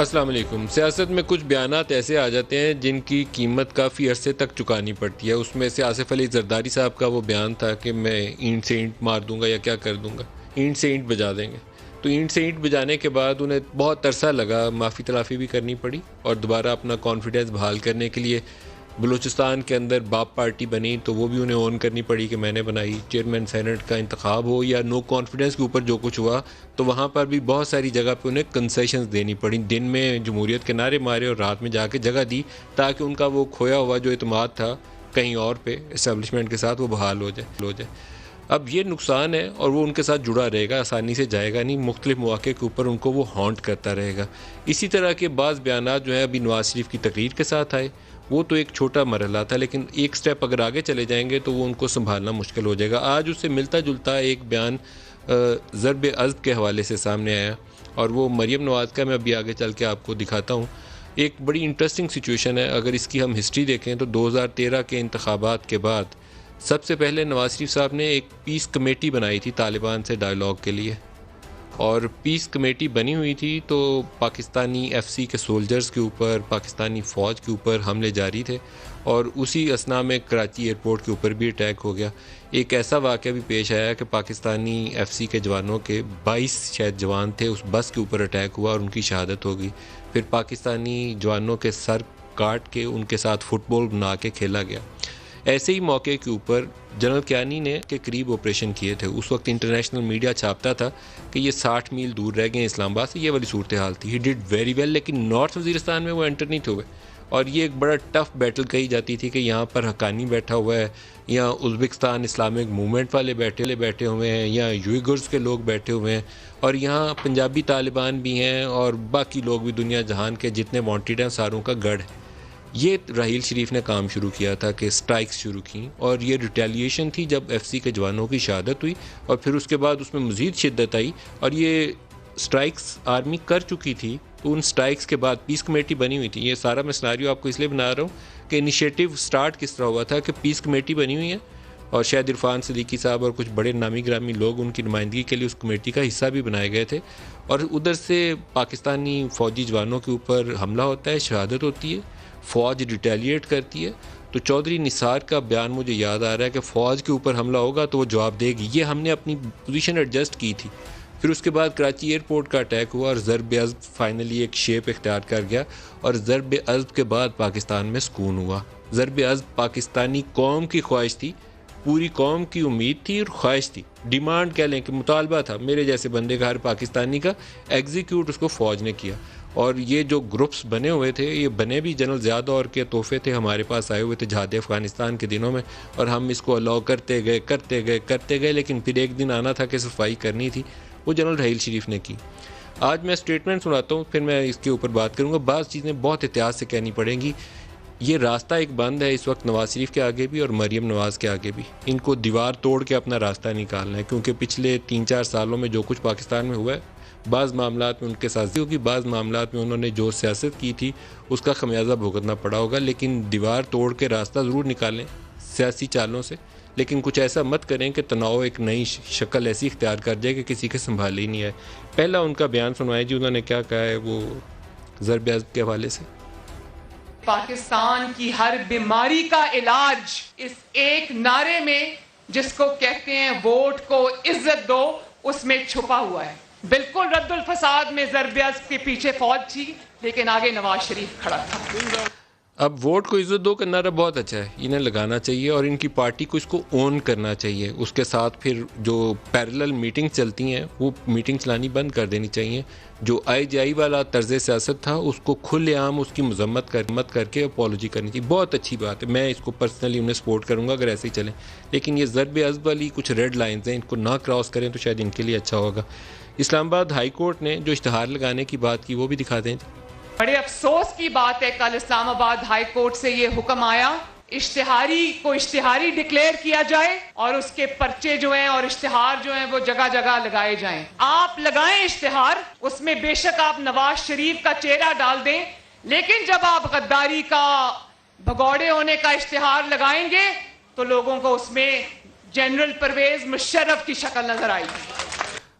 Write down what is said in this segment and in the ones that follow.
السلام علیکم۔ سیاست میں کچھ بیانات ایسے آ جاتے ہیں جن کی قیمت کافی عرصے تک چکانی پڑتی ہے۔ اس میں سے آصف علی زرداری صاحب کا وہ بیان تھا کہ میں اینٹ سے اینٹ مار دوں گا یا کیا کر دوں گا، اینٹ سے اینٹ بجا دیں گے۔ تو اینٹ سے اینٹ بجانے کے بعد انہیں بہت عرصہ لگا، معافی تلافی بھی کرنی پڑی، اور دوبارہ اپنا کانفیڈنس بحال کرنے کے لیے بلوچستان کے اندر باپ پارٹی بنی، تو وہ بھی انہیں اون کرنی پڑی کہ میں نے بنائی۔ چیئرمین سینٹ کا انتخاب ہو یا نو کانفیڈنس کے اوپر جو کچھ ہوا، تو وہاں پر بھی بہت ساری جگہ پہ انہیں کنسیشنز دینی پڑی۔ دن میں جمہوریت کے نعرے مارے اور رات میں جا کے جگہ دی تاکہ ان کا وہ کھویا ہوا جو اعتماد تھا کہیں اور پہ اسٹیبلشمنٹ کے ساتھ وہ بحال ہو جائے۔ اب یہ نقصان ہے اور وہ ان کے ساتھ جڑا رہے گا، آسانی سے جائے گا نہیں، مختلف مواقع کے اوپر ان کو وہ ہانٹ کرتا رہے گا۔ اسی طرح کے بعض بیانات جو ہیں ابھی نواز شریف کی تقریر کے ساتھ آئے، وہ تو ایک چھوٹا مرحلہ تھا، لیکن ایک سٹیپ اگر آگے چلے جائیں گے تو وہ ان کو سنبھالنا مشکل ہو جائے گا۔ آج اس سے ملتا جلتا ایک بیان ضرب عضب کے حوالے سے سامنے آیا، اور وہ مریم نواز کا میں ابھی آگے چل کے آپ کو دکھاتا ہوں۔ ایک بڑی انٹرسٹنگ سچویشن ہے، اگر اس کی ہم ہسٹری دیکھیں تو 2013 کے انتخابات کے بعد سب سے پہلے نواز شریف صاحب نے ایک پیس کمیٹی بنائی تھی طالبان سے ڈائیلاگ کے لیے، اور پیس کمیٹی بنی ہوئی تھی تو پاکستانی ایف سی کے سولجرز کے اوپر، پاکستانی فوج کے اوپر حملے جاری تھے، اور اسی اثنا میں کراچی ایئرپورٹ کے اوپر بھی اٹیک ہو گیا۔ ایک ایسا واقعہ بھی پیش آیا کہ پاکستانی ایف سی کے جوانوں کے 22 شاید جوان تھے، اس بس کے اوپر اٹیک ہوا اور ان کی شہادت ہو گئی۔ پھر پاکستانی جوانوں کے سر کاٹ کے ان کے ساتھ فٹ بال بنا کے کھیلا گیا۔ ایسے ہی موقع کے اوپر جنرل کیانی نے کے قریب آپریشن کیے تھے۔ اس وقت انٹرنیشنل میڈیا چھاپتا تھا کہ یہ 60 میل دور رہ گئے اسلام آباد سے، یہ والی صورتحال تھی۔ ہی ڈڈ ویری ویل، لیکن نارتھ وزیرستان میں وہ انٹر نہیں تھے ہوئے، اور یہ ایک بڑا ٹف بیٹل کہی جاتی تھی کہ یہاں پر حقانی بیٹھا ہوا ہے، یا ازبکستان اسلامک موومنٹ والے بیٹھے ہوئے ہیں، یا یوئیغرز کے لوگ بیٹھے ہوئے ہیں، اور یہاں پنجابی طالبان بھی ہیں، اور باقی لوگ بھی دنیا جہان کے جتنے وانٹیڈ ہیں ساروں کا گڑھ ہے۔ یہ راحیل شریف نے کام شروع کیا تھا کہ سٹرائکس شروع کی، اور یہ ریٹیلیشن تھی جب ایف سی کے جوانوں کی شہادت ہوئی، اور پھر اس کے بعد اس میں مزید شدت آئی، اور یہ سٹرائکس آرمی کر چکی تھی۔ تو ان سٹرائکس کے بعد پیس کمیٹی بنی ہوئی تھی۔ یہ سارا میں سناریو آپ کو اس لیے بنا رہا ہوں کہ انیشیٹو سٹارٹ کس طرح ہوا تھا کہ پیس کمیٹی بنی ہوئی ہے، اور شاید عرفان صدیقی صاحب اور کچھ بڑے نامی گرامی لوگ ان کی نمائندگی کے لیے اس کمیٹی کا حصہ بھی بنائے گئے تھے، اور ادھر سے پاکستانی فوجی جوانوں کے اوپر حملہ ہوتا ہے، شہادت ہوتی ہے، فوج ریٹیلیٹ کرتی ہے۔ تو چودھری نثار کا بیان مجھے یاد آ رہا ہے کہ فوج کے اوپر حملہ ہوگا تو وہ جواب دے گی۔ یہ ہم نے اپنی پوزیشن ایڈجسٹ کی تھی۔ پھر اس کے بعد کراچی ایئرپورٹ کا اٹیک ہوا، اور ضرب عضب فائنلی ایک شیپ اختیار کر گیا، اور ضرب عضب کے بعد پاکستان میں سکون ہوا۔ ضرب عضب پاکستانی قوم کی خواہش تھی، پوری قوم کی امید تھی اور خواہش تھی، ڈیمانڈ کہہ لیں کہ مطالبہ تھا میرے جیسے بندے کا، ہر پاکستانی کا۔ ایگزیکیوٹ اس کو فوج نے کیا، اور یہ جو گروپس بنے ہوئے تھے، یہ بنے بھی جنرل ضیاء دور کے تحفے تھے، ہمارے پاس آئے ہوئے تھے جہاد افغانستان کے دنوں میں، اور ہم اس کو الاؤ کرتے گئے، لیکن پھر ایک دن آنا تھا کہ صفائی کرنی تھی، وہ جنرل راحیل شریف نے کی۔ آج میں اسٹیٹمنٹ سناتا ہوں، پھر میں اس کے اوپر بات کروں گا۔ بعض چیزیں بہت احتیاط سے کہنی پڑیں گی۔ یہ راستہ ایک بند ہے اس وقت نواز شریف کے آگے بھی اور مریم نواز کے آگے بھی۔ ان کو دیوار توڑ کے اپنا راستہ نکالنا ہے، کیونکہ پچھلے 3-4 سالوں میں جو کچھ پاکستان میں ہوا ہے، بعض معاملات میں ان کے ساتھ ہوگی، بعض معاملات میں انہوں نے جو سیاست کی تھی اس کا خمیازہ بھگتنا پڑا ہوگا، لیکن دیوار توڑ کے راستہ ضرور نکالیں سیاسی چالوں سے، لیکن کچھ ایسا مت کریں کہ تناؤ ایک نئی شکل ایسی اختیار کر جائے کہ کسی کے سنبھالے ہی نہیں آئے۔ پہلا ان کا بیان سنوائے جی، انہوں نے کیا کہا ہے وہ ضرب عضب کے حوالے سے۔ پاکستان کی ہر بیماری کا علاج اس ایک نعرے میں جس کو کہتے ہیں ووٹ کو عزت دو، اس میں چھپا ہوا ہے۔ بالکل رد الفساد میں ضرب عضب کے پیچھے فوج تھی، لیکن آگے نواز شریف کھڑا تھا۔ اب ووٹ کو عزت دو کا نعرہ بہت اچھا ہے، انہیں لگانا چاہیے، اور ان کی پارٹی کو اس کو اون کرنا چاہیے۔ اس کے ساتھ پھر جو پیرلل میٹنگ چلتی ہیں وہ میٹنگ چلانی بند کر دینی چاہیے۔ جو آئی جی آئی والا طرز سیاست تھا اس کو کھلے عام اس کی مذمت کر کے اپولوجی کرنی چاہیے۔ بہت اچھی بات ہے، میں اس کو پرسنلی انہیں سپورٹ کروں گا اگر ایسے ہی چلیں، لیکن یہ ضرب عضب والی کچھ ریڈ لائنز ہیں، ان کو نہ کراس کریں تو شاید ان کے لیے اچھا ہوگا۔ اسلام آباد ہائی کورٹ نے جو اشتہار لگانے کی بات کی وہ بھی دکھا دیں۔ بڑے افسوس کی بات ہے، کل اسلام آباد ہائی کورٹ سے یہ حکم آیا اشتہاری ڈکلیئر کیا جائے، اور اس کے پرچے جو ہیں اور اشتہار جو ہیں وہ جگہ جگہ لگائے جائیں۔ آپ لگائیں اشتہار، اس میں بے شک آپ نواز شریف کا چہرہ ڈال دیں، لیکن جب آپ غداری کا، بھگوڑے ہونے کا اشتہار لگائیں گے تو لوگوں کو اس میں جنرل پرویز مشرف کی شکل نظر آئے گی۔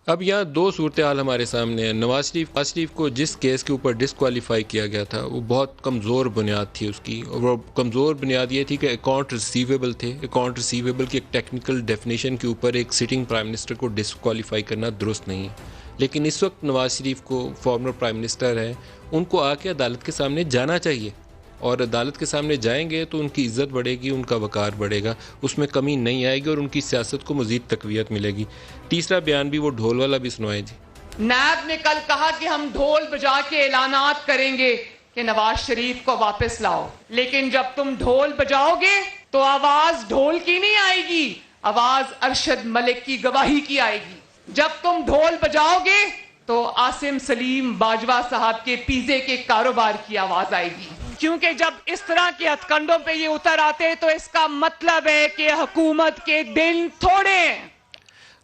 اب یہاں دو صورتحال ہمارے سامنے ہیں. نواز شریف کو جس کیس کے اوپر ڈسکوالیفائی کیا گیا تھا وہ بہت کمزور بنیاد تھی اس کی, اور وہ کمزور بنیاد یہ تھی کہ اکاؤنٹ ریسیویبل تھے. اکاؤنٹ ریسیویبل کی ایک ٹیکنیکل ڈیفینیشن کے اوپر ایک سٹنگ پرائم منسٹر کو ڈسکوالیفائی کرنا درست نہیں ہے. لیکن اس وقت نواز شریف کو, فارمر پرائم منسٹر ہیں, ان کو آ کے عدالت کے سامنے جانا چاہیے, اور عدالت کے سامنے جائیں گے تو ان کی عزت بڑھے گی, ان کا وقار بڑھے گا, اس میں کمی نہیں آئے گی اور ان کی سیاست کو مزید تقویت ملے گی. تیسرا بیان بھی وہ ڈھول والا بھی سنوائیں جی. نیب نے کل کہا کہ ہم ڈھول بجا کے اعلانات کریں گے کہ نواز شریف کو واپس لاؤ, لیکن جب تم ڈھول بجاؤ گے تو آواز ڈھول کی نہیں آئے گی, آواز ارشد ملک کی گواہی کی آئے گی. جب تم ڈھول بجاؤ گے تو عاصم سلیم باجوہ صاحب کے پیزے کے کاروبار کی آواز آئے گی, کیونکہ جب اس طرح کے ہتھ کنڈوں پہ یہ اتر آتے تو اس کا مطلب ہے کہ حکومت کے دن تھوڑے ہیں.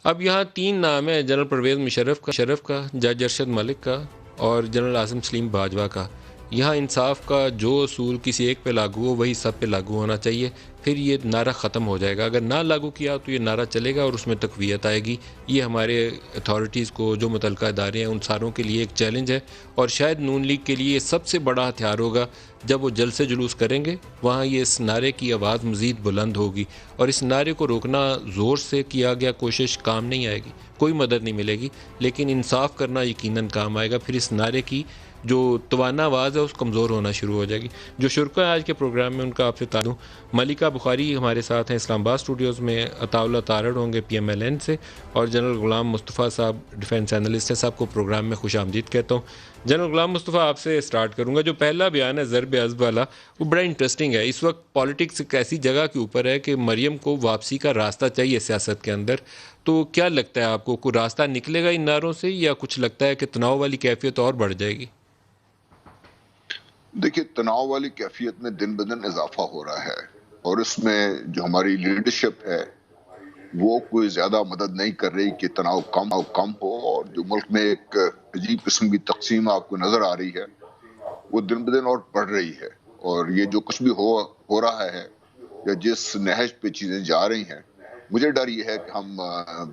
اب یہاں تین نام ہیں, جنرل پرویز مشرف کا, جج ارشد ملک کا اور جنرل عاصم سلیم باجوہ کا. یہاں انصاف کا جو اصول کسی ایک پہ لاگو ہو وہی سب پہ لاگو ہونا چاہیے, پھر یہ نعرہ ختم ہو جائے گا. اگر نہ لاگو کیا تو یہ نعرہ چلے گا اور اس میں تقویت آئے گی. یہ ہمارے اتھارٹیز کو, جو متعلقہ ادارے ہیں, ان ساروں کے لیے ایک چیلنج ہے, اور شاید نون لیگ کے لیے یہ سب سے بڑا ہتھیار ہوگا. جب وہ جلسے جلوس کریں گے وہاں یہ اس نعرے کی آواز مزید بلند ہوگی, اور اس نعرے کو روکنا زور سے کیا گیا کوشش کام نہیں آئے گی, کوئی مدد نہیں ملے گی, لیکن انصاف کرنا یقیناً کام آئے گا. پھر اس نعرے کی جو توانا آواز ہے اس کمزور ہونا شروع ہو جائے گی. جو شرکا آج کے پروگرام میں ان کا آپ سے تعلق, ملکہ بخاری ہمارے ساتھ ہیں اسلام آباد اسٹوڈیوز میں, عطا اللہ تارڑ ہوں گے PMLN سے, اور جنرل غلام مصطفیٰ صاحب ڈیفینس اینالسٹ ہیں. سب کو پروگرام میں خوش آمدید کہتا ہوں. جنرل غلام مصطفیٰ, آپ سے اسٹارٹ کروں گا. جو پہلا بیان ہے ضرب عضب والا, وہ بڑا انٹرسٹنگ ہے. اس وقت پالیٹکس ایک ایسی جگہ کے اوپر ہے کہ مریم کو واپسی کا راستہ چاہیے سیاست کے اندر. تو کیا لگتا ہے آپ کو, کوئی راستہ نکلے گا ان نعروں سے, یا کچھ لگتا ہے کہ تناؤ والی کیفیت اور بڑھ جائے گی؟ دیکھیے, تناؤ والی کیفیت میں دن بدن اضافہ ہو رہا ہے, اور اس میں جو ہماری لیڈرشپ ہے وہ کوئی زیادہ مدد نہیں کر رہی کہ تناؤ کم ہو. اور جو ملک میں ایک عجیب قسم کی تقسیم آپ کو نظر آ رہی ہے وہ دن بدن اور بڑھ رہی ہے. اور یہ جو کچھ بھی ہو رہا ہے, یا جس نہج پہ چیزیں جا رہی ہیں, مجھے ڈر یہ ہے کہ ہم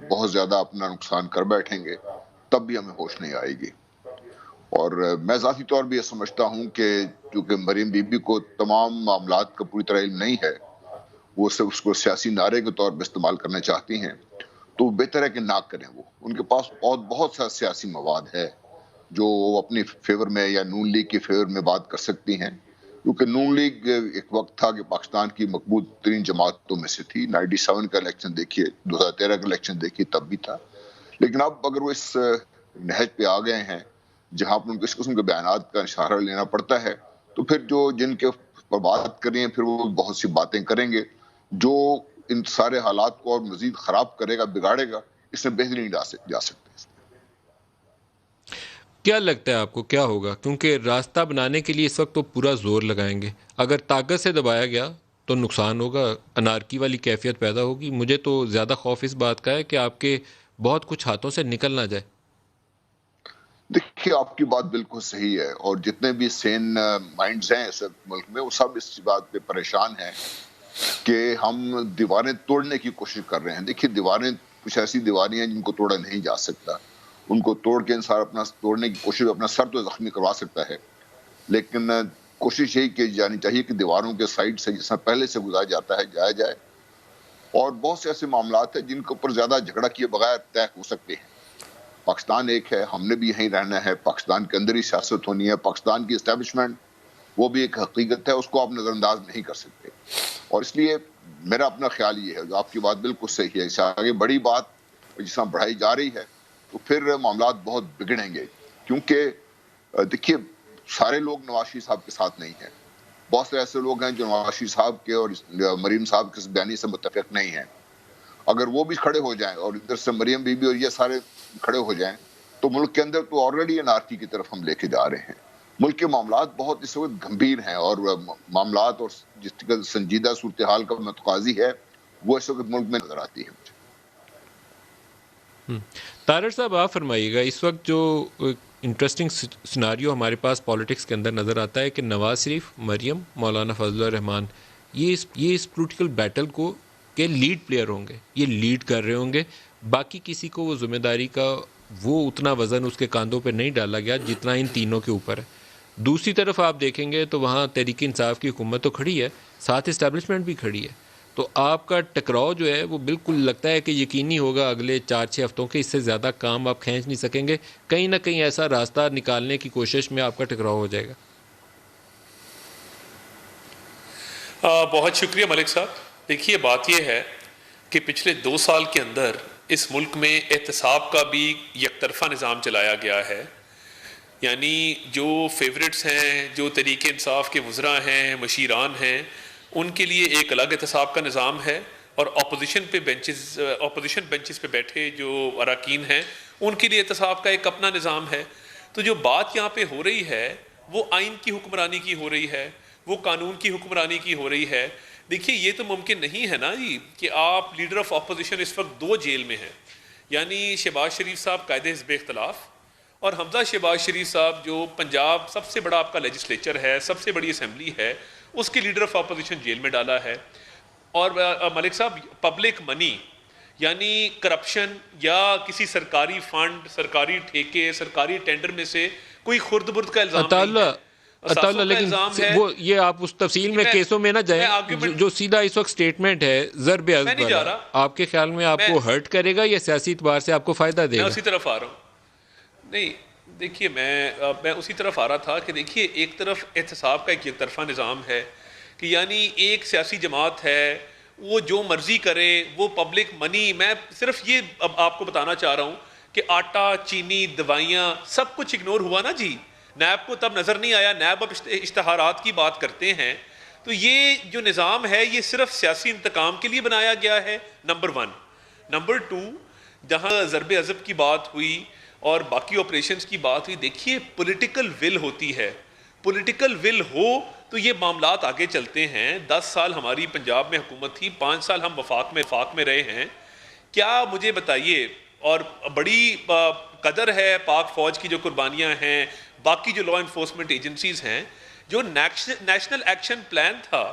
بہت زیادہ اپنا نقصان کر بیٹھیں گے, تب بھی ہمیں ہوش نہیں آئے گی. اور میں ذاتی طور بھی یہ سمجھتا ہوں کہ چونکہ مریم بی بی کو تمام معاملات کا پوری طرح علم نہیں ہے, وہ صرف اس کو سیاسی نعرے کے طور پر استعمال کرنا چاہتی ہیں, تو بہتر ہے کہ نہ کریں. وہ ان کے پاس بہت سا سیاسی مواد ہے جو وہ اپنی فیور میں یا نون لیگ کے فیور میں بات کر سکتی ہیں, کیونکہ نون لیگ ایک وقت تھا کہ پاکستان کی مقبول ترین جماعتوں میں سے تھی. 97 کا الیکشن دیکھیے, 2013 کا الیکشن دیکھیے, تب بھی تھا. لیکن اب اگر وہ اس نہج پہ آ گئے ہیں جہاں پر ان کو اس قسم کے بیانات کا اشارہ لینا پڑتا ہے, تو پھر جو جن کے پر بات کر رہے ہیں پھر وہ بہت سی باتیں کریں گے جو ان سارے حالات کو اور مزید خراب کرے گا, بگاڑے گا. اس میں بہتری نہیں جا سکتے. کیا لگتا ہے آپ کو کیا ہوگا؟ کیونکہ راستہ بنانے کے لیے اس وقت تو پورا زور لگائیں گے. اگر طاقت سے دبایا گیا تو نقصان ہوگا, انارکی والی کیفیت پیدا ہوگی. مجھے تو زیادہ خوف اس بات کا ہے کہ آپ کے بہت کچھ ہاتھوں سے نکل نہ جائے. دیکھیے, آپ کی بات بالکل صحیح ہے, اور جتنے بھی سین مائنڈز ہیں اس ملک میں وہ سب اس بات پہ پریشان ہیں کہ ہم دیواریں توڑنے کی کوشش کر رہے ہیں. دیکھیے, دیواریں کچھ ایسی دیواریں ہیں جن کو توڑا نہیں جا سکتا. ان کو توڑ کے انسان اپنا توڑنے کی کوشش اپنا سر تو زخمی کروا سکتا ہے, لیکن کوشش یہی کی جانی چاہیے کہ دیواروں کے سائڈ سے جس طرح پہلے سے گزارا جاتا ہے جایا جائے. اور بہت سے ایسے معاملات ہیں جن کے اوپر زیادہ جھگڑا کیے بغیر طے ہو سکتے ہیں. پاکستان ایک ہے, ہم نے بھی یہیں رہنا ہے, پاکستان کے اندر ہی سیاست ہونی ہے. پاکستان کی اسٹیبلشمنٹ وہ بھی ایک حقیقت ہے, اس کو آپ نظر انداز نہیں کر سکتے. اور اس لیے میرا اپنا خیال یہ ہے, جو آپ کی بات بالکل صحیح ہے, اس آگے بڑی بات جس طرح بڑھائی جا رہی ہے تو پھر معاملات بہت بگڑیں گے. کیونکہ دیکھیے, سارے لوگ نواز شریف صاحب کے ساتھ نہیں ہیں. بہت سے ایسے لوگ ہیں جو نواز شریف صاحب کے اور مریم صاحب کے بیانی سے متفق نہیں ہیں. اگر وہ بھی کھڑے ہو جائیں اور ادھر سے مریم بی بی اور یہ سارے کھڑے ہو جائیں تو ملک کے اندر تو آلریڈی انارکی کی طرف ہم لے کے جا رہے ہیں. ملک کے معاملات بہت اس وقت گمبھیر ہیں, اور معاملات اور جس کا سنجیدہ صورتحال کا متقاضی ہے وہ اس وقت ملک میں نظر آتی ہے مجھے. طارڑ صاحب, آپ فرمائیے گا, اس وقت جو انٹرسٹنگ سناریو ہمارے پاس پالیٹکس کے اندر نظر آتا ہے کہ نواز شریف, مریم, مولانا فضل الرحمان یہ اس پولیٹیکل بیٹل کو کے لیڈ پلیئر ہوں گے, یہ لیڈ کر رہے ہوں گے. باقی کسی کو وہ ذمہ داری کا وہ اتنا وزن اس کے کاندھوں پہ نہیں ڈالا گیا جتنا ان تینوں کے اوپر ہے. دوسری طرف آپ دیکھیں گے تو وہاں تحریک انصاف کی حکومت تو کھڑی ہے, ساتھ اسٹیبلشمنٹ بھی کھڑی ہے. تو آپ کا ٹکراؤ جو ہے وہ بالکل لگتا ہے کہ یقینی ہوگا اگلے 4-6 ہفتوں کے, اس سے زیادہ کام آپ کھینچ نہیں سکیں گے. کہیں نہ کہیں ایسا راستہ نکالنے کی کوشش میں آپ کا ٹکراؤ ہو جائے گا. بہت شکریہ ملک صاحب. دیکھیے بات یہ ہے کہ پچھلے 2 سال کے اندر اس ملک میں احتساب کا بھی یک طرفہ نظام چلایا گیا ہے. یعنی جو فیورٹس ہیں, جو تحریک انصاف کے وزراء ہیں, مشیران ہیں, ان کے لیے ایک الگ احتساب کا نظام ہے, اور اپوزیشن بینچز پہ بیٹھے جو اراکین ہیں ان کے لیے احتساب کا ایک اپنا نظام ہے. تو جو بات یہاں پہ ہو رہی ہے وہ آئین کی حکمرانی کی ہو رہی ہے, وہ قانون کی حکمرانی کی ہو رہی ہے. دیکھیے یہ تو ممکن نہیں ہے نا جی کہ آپ لیڈر آف اپوزیشن اس وقت 2 جیل میں ہیں, یعنی شہباز شریف صاحب قائد حزب اختلاف, اور حمزہ شہباز شریف صاحب جو پنجاب سب سے بڑا آپ کا لیجسلیچر ہے, سب سے بڑی اسمبلی ہے, اس کے لیڈر آف اپوزیشن جیل میں ڈالا ہے. اور ملک صاحب پبلک منی یعنی کرپشن یا کسی سرکاری فنڈ, سرکاری ٹھیکے, سرکاری ٹینڈر میں سے کوئی خرد برد کا الزام نہیں ہے. لیکن وہ یہ آپ اس تفصیل میں کیسوں میں نہ جائیں, جو سیدھا اس وقت سٹیٹمنٹ ہے ضرب عضب, آپ کے خیال میں آپ کو ہرٹ کرے گا یا سیاسی اعتبار سے آپ کو فائدہ دے گا؟ میں اسی طرف آ رہا ہوں. نہیں دیکھیے میں اسی طرف آ رہا تھا کہ دیکھیے ایک طرف احتساب کا ایک یک طرفہ نظام ہے کہ یعنی ایک سیاسی جماعت ہے وہ جو مرضی کرے, وہ پبلک منی, میں صرف یہ اب آپ کو بتانا چاہ رہا ہوں کہ آٹا, چینی, دوائیاں سب کچھ اگنور ہوا نا جی. نیب کو تب نظر نہیں آیا, نیب اب اشتہارات کی بات کرتے ہیں. تو یہ جو نظام ہے یہ صرف سیاسی انتقام کے لیے بنایا گیا ہے, نمبر 1. نمبر 2, جہاں ضرب عضب کی بات ہوئی اور باقی آپریشنز کی بات ہوئی, دیکھیے پولیٹیکل ول ہوتی ہے, پولیٹیکل ول ہو تو یہ معاملات آگے چلتے ہیں. 10 سال ہماری پنجاب میں حکومت تھی, 5 سال ہم وفاق میں رہے ہیں. کیا مجھے بتائیے, اور بڑی قدر ہے پاک فوج کی جو قربانیاں ہیں, باقی جو لا انفورسمنٹ ایجنسیز ہیں, جو نیشنل ایکشن پلان تھا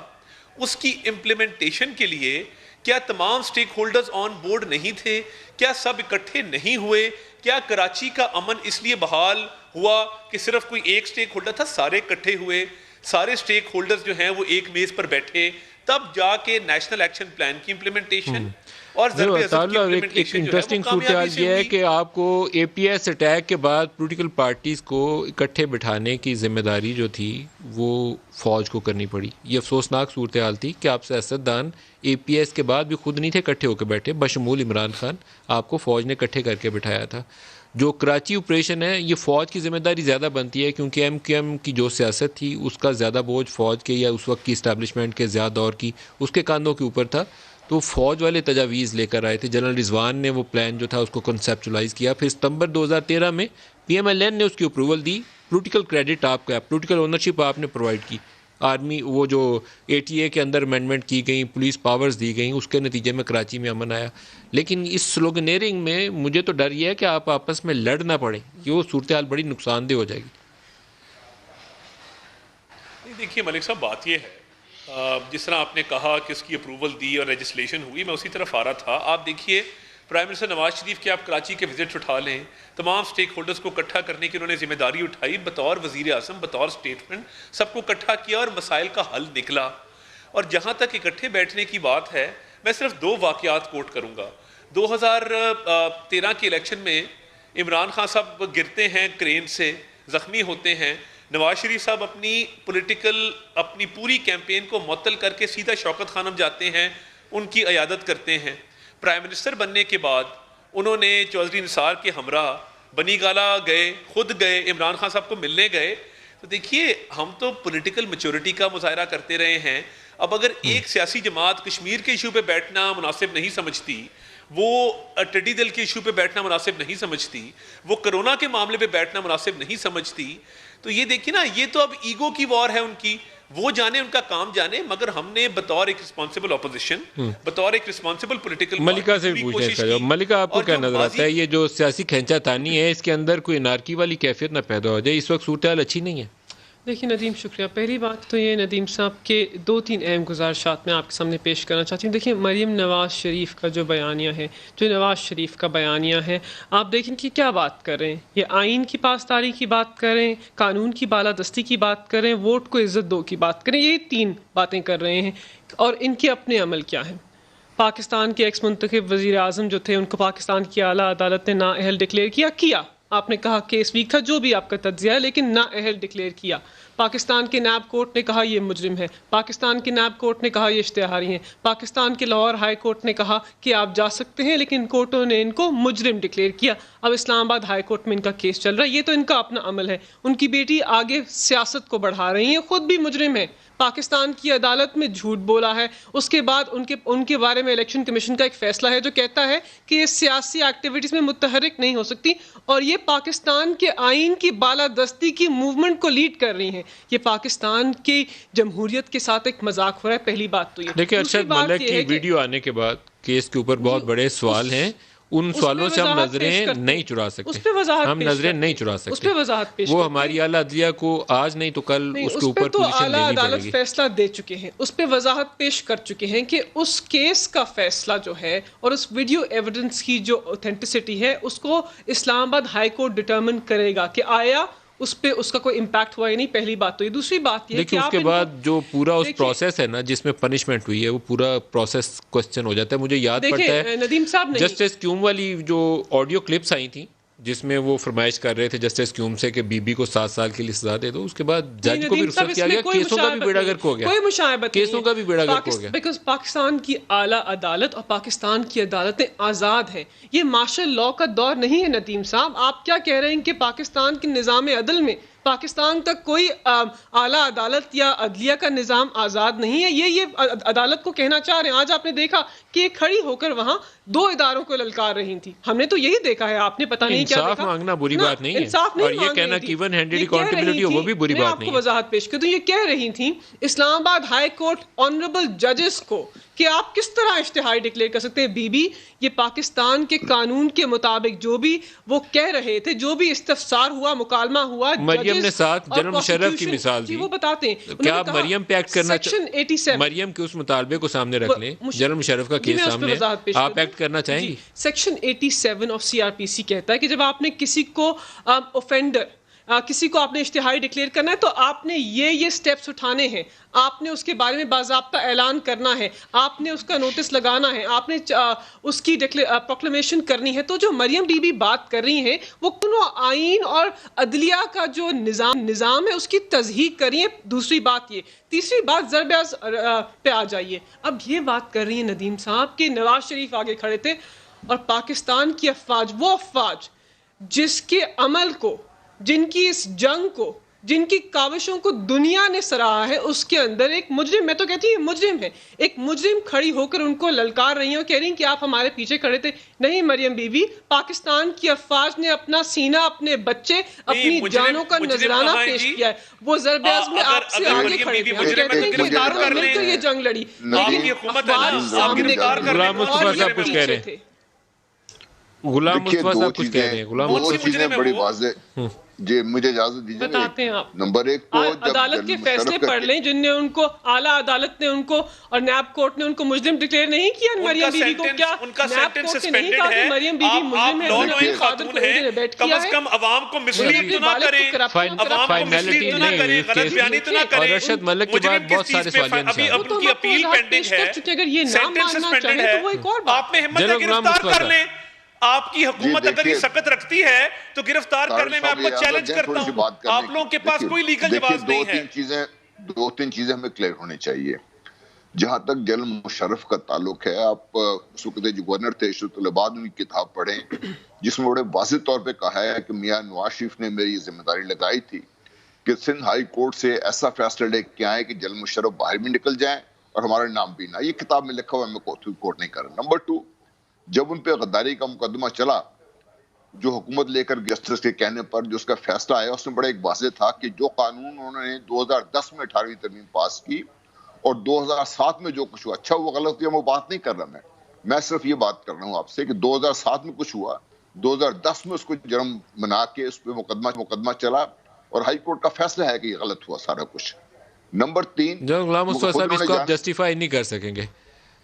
اس کی امپلیمنٹیشن کے لیے کیا تمام سٹیک ہولڈرز آن بورڈ نہیں تھے؟ کیا سب اکٹھے نہیں ہوئے؟ کیا کراچی کا امن اس لیے بحال ہوا کہ صرف کوئی ایک سٹیک ہولڈر تھا؟ سارے اکٹھے ہوئے, سارے سٹیک ہولڈرز جو ہیں وہ ایک میز پر بیٹھے, تب جا کے نیشنل ایکشن پلان کی امپلیمنٹیشن اور ایک انٹرسٹنگ صورتحال یہ ہے کہ آپ کو اے پی ایس اٹیک کے بعد پولیٹیکل پارٹیز کو اکٹھے بٹھانے کی ذمہ داری جو تھی وہ فوج کو کرنی پڑی. یہ افسوسناک صورتحال تھی کہ آپ سیاستدان اے پی ایس کے بعد بھی خود نہیں تھے اکٹھے ہو کے بیٹھے, بشمول عمران خان, آپ کو فوج نے اکٹھے کر کے بٹھایا تھا. جو کراچی آپریشن ہے یہ فوج کی ذمہ داری زیادہ بنتی ہے کیونکہ ایم کیو ایم کی جو سیاست تھی اس کا زیادہ بوجھ فوج کے یا اس وقت کی اسٹیبلشمنٹ کے زیادہ دور کی اس کے کاندھوں کے اوپر تھا. تو فوج والے تجاویز لے کر آئے تھے, جنرل رضوان نے وہ پلان جو تھا اس کو کنسیپچولائز کیا. پھر ستمبر 2013 میں پی ایم ایل این نے اس کی اپروول دی, پولیٹیکل کریڈٹ آپ کا, پولیٹیکل اونرشپ آپ نے پرووائڈ کی. آرمی وہ جو اے ٹی اے کے اندر امینڈمنٹ کی گئیں, پولیس پاورز دی گئیں, اس کے نتیجے میں کراچی میں امن آیا. لیکن اس سلوگنیئرنگ میں مجھے تو ڈر یہ ہے کہ آپ آپس میں لڑ نہ پڑیں, یہ صورتحال بڑی نقصان دہ ہو جائے گی. دیکھیے ملک صاحب بات یہ ہے, جس طرح آپ نے کہا کہ اس کی اپروول دی اور لیجسلیشن ہوئی, میں اسی طرف آ رہا تھا. آپ دیکھیے پرائم منسٹر نواز شریف کے آپ کراچی کے وزٹ اٹھا لیں, تمام سٹیک ہولڈرز کو اکٹھا کرنے کی انہوں نے ذمہ داری اٹھائی بطور وزیر اعظم, بطور اسٹیٹمنٹ, سب کو اکٹھا کیا اور مسائل کا حل نکلا. اور جہاں تک اکٹھے بیٹھنے کی بات ہے, میں صرف 2 واقعات کوٹ کروں گا. 2013 کے الیکشن میں عمران خان صاحب گرتے ہیں کرین سے, زخمی ہوتے ہیں. نواز شریف صاحب اپنی پوری کیمپین کو معطل کر کے سیدھا شوکت خانم جاتے ہیں, ان کی عیادت کرتے ہیں. پرائم منسٹر بننے کے بعد انہوں نے چودھری نثار کے ہمراہ بنی گالا گئے, خود گئے, عمران خان صاحب کو ملنے گئے. تو دیکھیے ہم تو پولیٹیکل میچورٹی کا مظاہرہ کرتے رہے ہیں. اب اگر ایک سیاسی جماعت کشمیر کے ایشو پہ بیٹھنا مناسب نہیں سمجھتی, وہ ٹڈی دل کے ایشو پہ بیٹھنا مناسب نہیں سمجھتی, وہ کرونا کے معاملے پہ بیٹھنا مناسب نہیں سمجھتی, تو یہ دیکھیے نا, یہ تو اب ایگو کی وار ہے ان کی, وہ جانے, ان کا کام جانے. مگر ہم نے بطور ایک رسپانسبل اپوزیشن, بطور ایک رسپانسبل پولیٹیکل ملکہ سے پوچھنا چاہیے, ملکہ آپ کو کیا نظر آتا ہے یہ جو سیاسی کھینچا تانی ہے اس کے اندر کوئی انارکی والی کیفیت نہ پیدا ہو جائے؟ اس وقت صورتحال اچھی نہیں ہے. دیکھیے ندیم شکریہ. پہلی بات تو یہ ندیم صاحب کے 2-3 اہم گزارشات میں آپ کے سامنے پیش کرنا چاہتی ہوں. دیکھیں مریم نواز شریف کا جو بیانیہ ہے، جو نواز شریف کا بیانیہ ہے، آپ دیکھیں کہ کیا بات کر رہے ہیں. یہ آئین کی پاسداری کی بات کریں، قانون کی بالادستی کی بات کریں، ووٹ کو عزت دو کی بات کریں، یہ 3 باتیں کر رہے ہیں. اور ان کے اپنے عمل کیا ہیں؟ پاکستان کے ایکس منتخب وزیر اعظم جو تھے ان کو پاکستان کی اعلیٰ عدالت نے نااہل ڈکلیئر کیا. آپ نے کہا کیس ویک تھا، جو بھی آپ کا تجزیہ ہے، لیکن نااہل ڈکلیئر کیا. پاکستان کے نیب کورٹ نے کہا یہ مجرم ہے، پاکستان کے نیب کورٹ نے کہا یہ اشتہاری ہیں، پاکستان کے لاہور ہائی کورٹ نے کہا کہ آپ جا سکتے ہیں، لیکن کورٹوں نے ان کو مجرم ڈکلیئر کیا. اب اسلام آباد ہائی کورٹ میں ان کا کیس چل رہا ہے. یہ تو ان کا اپنا عمل ہے. ان کی بیٹی آگے سیاست کو بڑھا رہی ہیں، خود بھی مجرم ہے، پاکستان کی عدالت میں جھوٹ بولا ہے. اس کے بعد ان کے بارے میں الیکشن کمیشن کا ایک فیصلہ ہے جو کہتا ہے کہ یہ سیاسی ایکٹیویٹیز میں متحرک نہیں ہو سکتی، اور یہ پاکستان کے آئین کی بالادستی کی موومنٹ کو لیڈ کر رہی ہیں. یہ پاکستان کی جمہوریت کے ساتھ ایک مذاق ہو رہا ہے. پہلی بات تو یہ. دیکھیں ارشد ملک کی ویڈیو آنے کے بعد کیس کے اوپر بہت بڑے سوال ہیں. ان سوالوں سے ہم نظریں نہیں چرا سکتے، ہم نظریں نہیں چرا سکتے. وہ ہماری اعلیٰ عدلیہ کو آج نہیں تو کل اس کے اوپر پوزیشن لینی پڑے گی. فیصلہ دے چکے ہیں، اس پہ وضاحت پیش کر چکے ہیں کہ اس کیس کا فیصلہ جو ہے اور اس ویڈیو ایویڈنس کی جو اوتھینٹسٹی ہے اس کو اسلام آباد ہائی کورٹ ڈٹرمن کرے گا کہ آیا اس پہ اس کا کوئی امپیکٹ ہوا یا نہیں. پہلی بات تو یہ. دوسری بات یہ کہ اس کے بعد جو پورا اس پروسیس ہے نا جس میں پنشمنٹ ہوئی ہے وہ پورا پروسیس کوسچن ہو جاتا ہے. مجھے یاد پڑتا ہے ندیم صاحب جسٹس کیوم والی جو آڈیو کلپس آئی تھیں جس میں وہ فرمائش کر رہے تھے جسٹس کیوم سے کہ بی بی کو 7 سال کے لیے سزا دے دو. اس کے بعد جج کو بھی رخصت کیا گیا، کیسوں کا بھی بیڑا گرک ہو گیا، کوئی مشابہت کیسوں کا بھی بیڑا گرک ہو گیا. بیکاز پاکستان کی اعلیٰ عدالت اور پاکستان کی عدالتیں آزاد ہیں. یہ مارشل لاء کا دور نہیں ہے ندیم صاحب. آپ کیا کہہ رہے ہیں کہ پاکستان کے نظام عدل میں پاکستان تک کوئی اعلیٰ عدالت یا عدلیہ کا نظام آزاد نہیں ہے؟ یہ عدالت کو کہنا چاہ رہے ہیں. آج آپ نے دیکھا کہ کھڑی ہو کر وہاں 2 اداروں کو للکار رہی تھی. ہم نے تو یہی دیکھا ہے، آپ نے پتہ نہیں کیا دیکھا. انصاف مانگنا بری بات نہیں ہے، اور یہ کہنا کہ ایون ہینڈڈ اکاؤنٹیبلٹی وہ بھی بری بات نہیں ہے. میں آپ کو وضاحت پیش کروں. یہ کہہ رہی تھیں اسلام آباد ہائی کورٹ آنریبل ججز کو کہ آپ کس طرح اشتہاری ڈکلیئر کر سکتے ہیں. بی بی یہ پاکستان کے قانون کے مطابق جو بھی وہ کہہ رہے تھے، جو بھی استفسار ہوا، مکالمہ ہوا، مریم نے ساتھ جنرل مشرف کی مثال دی. وہ بتاتے ہیں کیا آپ مریم پہ ایکٹ کرنا مریم کے اس مطالبے کو سامنے رکھ لیں، جنرل مشرف کا کیس سامنے، آپ ایکٹ کرنا چاہیں گی؟ سیکشن 87 آف CRPC کہتا ہے کہ جب آپ نے کسی کو اوفینڈر، کسی کو آپ نے اشتہاری ڈکلیئر کرنا ہے تو آپ نے یہ سٹیپس اٹھانے ہیں. آپ نے اس کے بارے میں باضابطہ اعلان کرنا ہے، آپ نے اس کا نوٹس لگانا ہے، آپ نے اس کی پروکلیمیشن کرنی ہے. تو جو مریم بی بی بات کر رہی ہیں وہ دونوں آئین اور عدلیہ کا جو نظام ہے اس کی تصحیح کریے. دوسری بات یہ. تیسری بات ضرب پہ آ جائیے. اب یہ بات کر رہی ہیں ندیم صاحب کہ نواز شریف آگے کھڑے تھے اور پاکستان کی افواج، وہ افواج جس کے عمل کو، جن کی اس جنگ کو، جن کی کاوشوں کو دنیا نے سراہا ہے، اس کے اندر ایک مجرم، میں تو کہتی ہوں مجرم ہے، ایک مجرم کھڑی ہو کر ان کو للکار رہی ہیں اور کہہ رہی ہیں کہ آپ ہمارے پیچھے کھڑے تھے. نہیں مریم بی بی، پاکستان کی افواج نے اپنا سینہ، اپنے بچے، اپنی جانوں کا نذرانہ پیش کیا ہے. وہ ضرب عزم میں آپ سے آگے کھڑے تھے، کہتے ہیں کہ داروں مل کر یہ جنگ لڑی، لیکن افواج سامنے غلام مصطفیٰ صاحب کچھ کہہ رہے ہیں. غلام مصطفیٰ صاحب کچھ کہہ رہے ہیں. غلام چیزیں بڑی واضح. جی مجھے اجازت دیجیے. بتاتے ہیں آپ. نمبر 1 تو عدالت کے فیصلے پڑھ لیں جن نے ان کو، اعلیٰ عدالت نے ان کو اور نیب کورٹ نے ان کو مجرم ڈکلیئر نہیں کیا. مریم بی بی کو کیا نیب کورٹ نے نہیں کہا کہ مریم بی بی مجرم ہے؟ انہوں نے خاتون ہے، کم از کم عوام کو مسلیڈ تو نہ کریں، عوام کو مسلیڈ تو نہ کریں، غلط بیانی تو نہ کریں. اور ارشد ملک کے بعد بہت سارے سوالیہ ابھی ان کی اپیل پینڈنگ ہے، اگر یہ نام ماننا چاہے تو وہ ایک اور بات. آپ میں ہمت ہے گرفتار کر لیں. آپ کی حکومت اگر یہ سخت رکھتی ہے تو گرفتار کرنے میں آپ کو چیلنج کرتا ہوں. آپ لوگوں کے پاس کوئی لیگل جواز نہیں ہے. 2-3 چیزیں ہمیں کلیئر ہونی چاہیے. جہاں تک جنرل مشرف کا تعلق ہے، آپ اس وقت جو گورنر تھے عشرت العباد ان کی کتاب پڑھیں جس میں بڑے واضح طور پہ کہا ہے کہ میاں نواز شریف نے میری ذمہ داری لگائی تھی کہ سندھ ہائی کورٹ سے ایسا فیصلہ لے کے آئے کہ جنرل مشرف باہر بھی نکل جائیں اور ہمارا نام بھی نہ. یہ کتاب میں لکھا ہوا میں کوٹ نہیں کر رہا. نمبر 2، جب ان پہ غداری کا مقدمہ چلا جو حکومت لے کر جسٹس کے کہنے پر جو اس کا فیصلہ آیا، اس میں بڑا ایک واضح تھا کہ جو قانون انہوں نے 2010 میں 18ویں ترمیم پاس کی اور 2007 میں جو کچھ ہوا، اچھا وہ غلط ہوا، وہ بات نہیں کر رہا. میں صرف یہ بات کر رہا ہوں آپ سے کہ 2007 میں کچھ ہوا، 2010 میں اس کو جرم بنا کے اس پہ مقدمہ چلا اور ہائی کورٹ کا فیصلہ ہے کہ یہ غلط ہوا سارا کچھ. نمبر 3 جناب غلام مصطفیٰ صاحب اس کو آپ جسٹیفائی نہیں کر سکیں گے.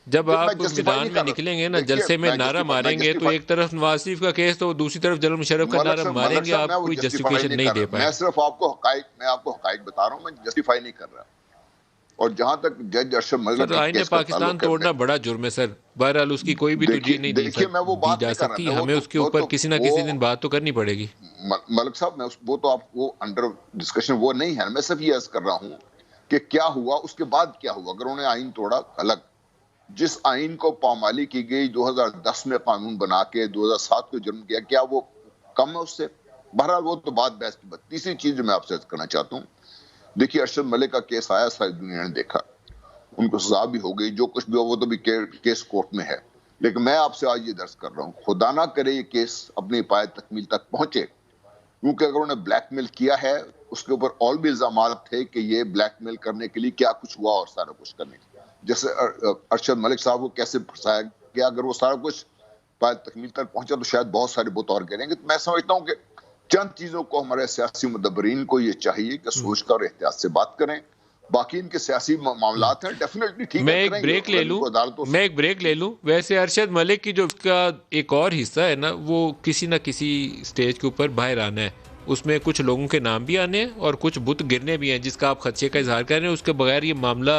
جب آپ میدان میں نکلیں گے نا, جلسے میں نعرہ ماریں گے تو ایک طرف نواز شریف کا کیس تو دوسری طرف جنرل مشرف کا نعرہ ماریں گے, آپ کوئی جسٹیفیکیشن نہیں دے پائے. میں صرف آپ کو حقائق بتا رہا ہوں, میں جسٹیفائی نہیں کر رہا. اور جہاں تک جج ارشد ملک سر, آئین پاکستان توڑنا بڑا جرم ہے سر. بہرحال اس کی کوئی بھی ترجیح نہیں دی جا سکتی, ہمیں اس کے اوپر کسی نہ کسی دن بات تو کرنی پڑے گی. ملک صاحب وہ تو آپ کو انڈر ڈسکشن وہ نہیں ہے, میں صرف یہ عرض کر رہا ہوں کہ کیا ہوا, اس کے بعد کیا ہوا. اگر انہوں نے آئین توڑا الگ, جس آئین کو پامالی کی گئی 2010 میں قانون بنا کے 2007 کو جرم کیا, کیا وہ کم ہے اس سے؟ بہرحال وہ تو بات بحث کی بات. تیسری چیز جو میں آپ سے عرض کرنا چاہتا ہوں, دیکھیے ارشد ملک کا کیس آیا, ساری دنیا نے دیکھا, ان کو سزا بھی ہو گئی, جو کچھ بھی ہو وہ تو بھی کیس کورٹ میں ہے. لیکن میں آپ سے آج یہ درس کر رہا ہوں, خدا نہ کرے یہ کیس اپنی پائے تکمیل تک پہنچے, کیونکہ اگر انہوں نے بلیک میل کیا ہے, اس کے اوپر اور بھی الزامات تھے کہ یہ بلیک میل کرنے کے لیے کیا کچھ ہوا اور سارا کچھ کرنے کے لیے, جیسے ارشد ملک صاحب کو کیسے پھنسایا گیا. اگر وہ سارا کچھ پائے تکمیل تک پہنچا تو شاید بہت سارے بطور کریں گے. تو میں سمجھتا ہوں کہ چند چیزوں کو ہمارے سیاسی مدبرین کو یہ چاہیے کہ سوچ کر اور احتیاط سے بات کریں. باقی ان کے سیاسی معاملات ہیں, ڈیفینیٹلی ٹھیک ہے. میں ایک بریک لے لوں. ویسے ارشد ملک کی جو اس کا ایک اور حصہ ہے نا, وہ کسی نہ کسی سٹیج کے اوپر باہر آنا ہے. اس میں کچھ لوگوں کے نام بھی آنے ہیں اور کچھ بت گرنے بھی ہیں, جس کا آپ خدشے کا اظہار کر رہے ہیں. اس کے بغیر یہ معاملہ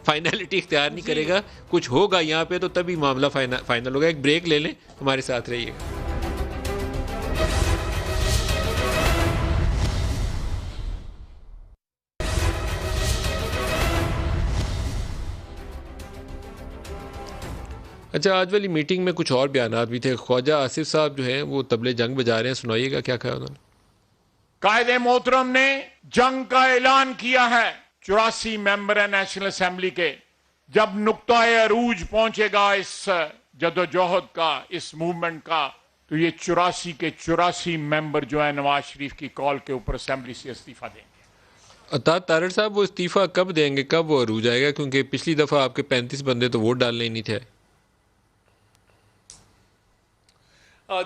فائنلٹی اختیار نہیں کرے گا. کچھ ہوگا یہاں پہ تو تبھی معاملہ فائنل ہوگا. ایک بریک لے لیں, ہمارے ساتھ رہیے گا. اچھا, آج والی میٹنگ میں کچھ اور بیانات بھی تھے. خواجہ آصف صاحب جو ہیں وہ طبلِ جنگ بجا رہے ہیں, سنائیے گا کیا کہا انہوں نے. قائد محترم نے جنگ کا اعلان کیا ہے 84 ممبر ہیں نیشنل اسمبلی کے. جب نقطہ عروج پہنچے گا اس جدوجہد کا, اس موومنٹ کا, تو یہ 84 کے 84 ممبر جو ہیں نواز شریف کی کال کے اوپر اسمبلی سے استعفیٰ دیں گے. اطاعت تارڑ صاحب, وہ استعفیٰ کب دیں گے, کب وہ عروج آئے گا؟ کیونکہ پچھلی دفعہ آپ کے 35 بندے تو ووٹ ڈالنے ہی نہیں تھے.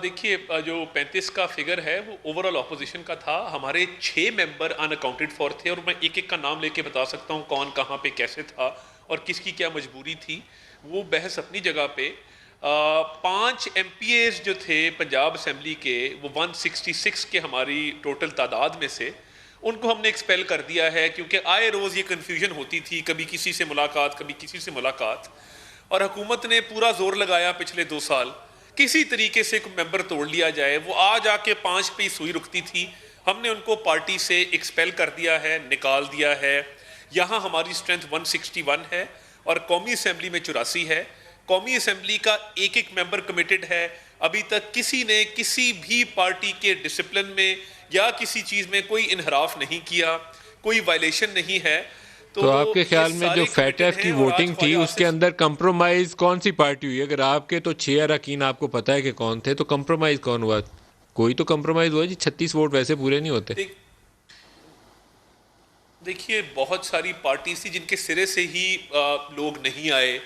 دیکھیے, جو 35 کا فگر ہے وہ اوورال اپوزیشن کا تھا. ہمارے 6 ممبر ان اکاؤنٹڈ فور تھے, اور میں ایک ایک کا نام لے کے بتا سکتا ہوں کون کہاں پہ کیسے تھا اور کس کی کیا مجبوری تھی. وہ بحث اپنی جگہ پہ. 5 MPAs جو تھے پنجاب اسمبلی کے, وہ 166 کے ہماری ٹوٹل تعداد میں سے, ان کو ہم نے ایکسپیل کر دیا ہے, کیونکہ آئے روز یہ کنفیوژن ہوتی تھی, کبھی کسی سے ملاقات کبھی کسی سے ملاقات. اور حکومت نے پورا زور لگایا پچھلے 2 سال کسی طریقے سے کوئی ممبر توڑ لیا جائے. وہ آج آ کے 5 پہ سوئی رکتی تھی. ہم نے ان کو پارٹی سے ایکسپیل کر دیا ہے, نکال دیا ہے. یہاں ہماری اسٹرینتھ 161 ہے اور قومی اسمبلی میں 84 ہے. قومی اسمبلی کا ایک ایک ممبر کمیٹڈ ہے. ابھی تک کسی نے کسی بھی پارٹی کے ڈسپلن میں یا کسی چیز میں کوئی انحراف نہیں کیا, کوئی وائلیشن نہیں ہے. تو آپ کے خیال میں جو فیٹ ایف کی ووٹنگ تھی اس کے اندر کمپرومائز کون سی پارٹی ہوئی؟ اگر آپ کے تو 6 اراکین آپ کو پتہ ہے کہ کون تھے, تو کمپرومائز کون ہوا؟ کوئی تو کمپرومائز ہوا جی. 36 ووٹ ویسے پورے نہیں ہوتے. دیکھیے, بہت ساری پارٹیز تھی جن کے سرے سے ہی لوگ نہیں آئے.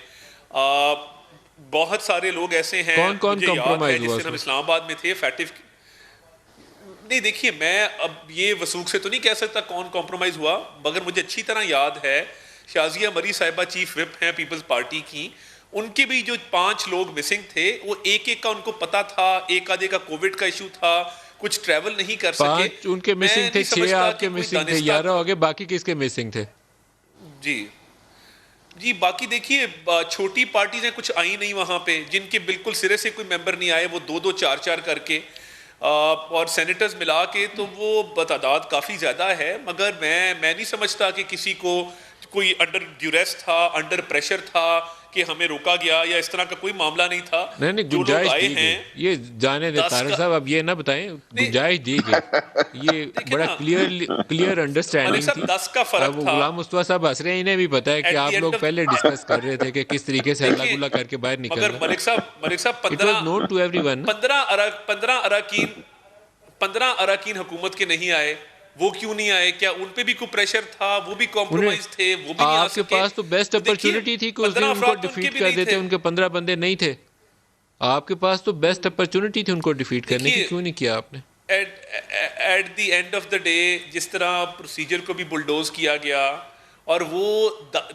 بہت سارے لوگ ایسے ہیں, کون کون کمپرومائز ہوا؟ جس دن ہم اسلام آباد میں تھے فیٹف. نہیں دیکھیے, میں اب یہ وثوق سے تو نہیں کہہ سکتا کون کمپرومائز ہوا, مگر مجھے اچھی طرح یاد ہے شازیہ مری صاحبہ چیف وپ ہیں پیپلز پارٹی کی, ان کے بھی جو 5 لوگ مسنگ تھے وہ ایک ایک کا ان کو پتا تھا. ایک آدھے کا کووڈ کا ایشو تھا, کچھ ٹریول نہیں کر سکے. 5 ان کے مسنگ تھے, 6 آپ کے مسنگ تھے, 11 ہو گئے. باقی کس کے مسنگ تھے؟ جی باقی دیکھیے, چھوٹی پارٹیز ہیں کچھ آئی نہیں وہاں پہ, جن کے بالکل سرے سے کوئی ممبر نہیں آئے, وہ 2-2 4-4 کر کے, اور سینیٹرز ملا کے تو وہ تعداد کافی زیادہ ہے. مگر میں نہیں سمجھتا کہ کسی کو کوئی انڈر ڈیوریس تھا, انڈر پریشر تھا کہ ہمیں روکا گیا, یا اس طرح کا کوئی معاملہ نہیں تھا. نہیں, گنجائش دی گئی. یہ جانے دیں طارق صاحب, اب یہ نہ بتائیں, گنجائش دی گئی. یہ بڑا کلیئر انڈرسٹینڈنگ تھی. 10 کا فرق تھا. غلام مصطفیٰ صاحب ہنس رہے ہیں, انہیں بھی پتا ہے کہ آپ لوگ پہلے ڈسکس کر رہے تھے کہ کس طریقے سے اللہ گلا کر کے باہر نکلنا. مگر ملک صاحب 15 اراکین حکومت کے نہیں آئے. وہ کیوں نہیں آئے؟ کیا ان پہ بھی کوئی پریشر تھا؟ وہ بھی کمپرومائز تھے, وہ بھی نہیں آ سکے. آپ کے پاس تو بیسٹ اپرچونٹی تھی کہ اس دن ان کو ڈیفیٹ کر دیتے, ان کے 15 بندے نہیں تھے. آپ کے پاس تو بیسٹ اپرچونٹی تھی ان کو ڈیفیٹ کرنے کی, کیوں نہیں کیا آپ نے؟ At the end of the day جس طرح پروسیجر کو بھی بلڈوز کیا گیا اور وہ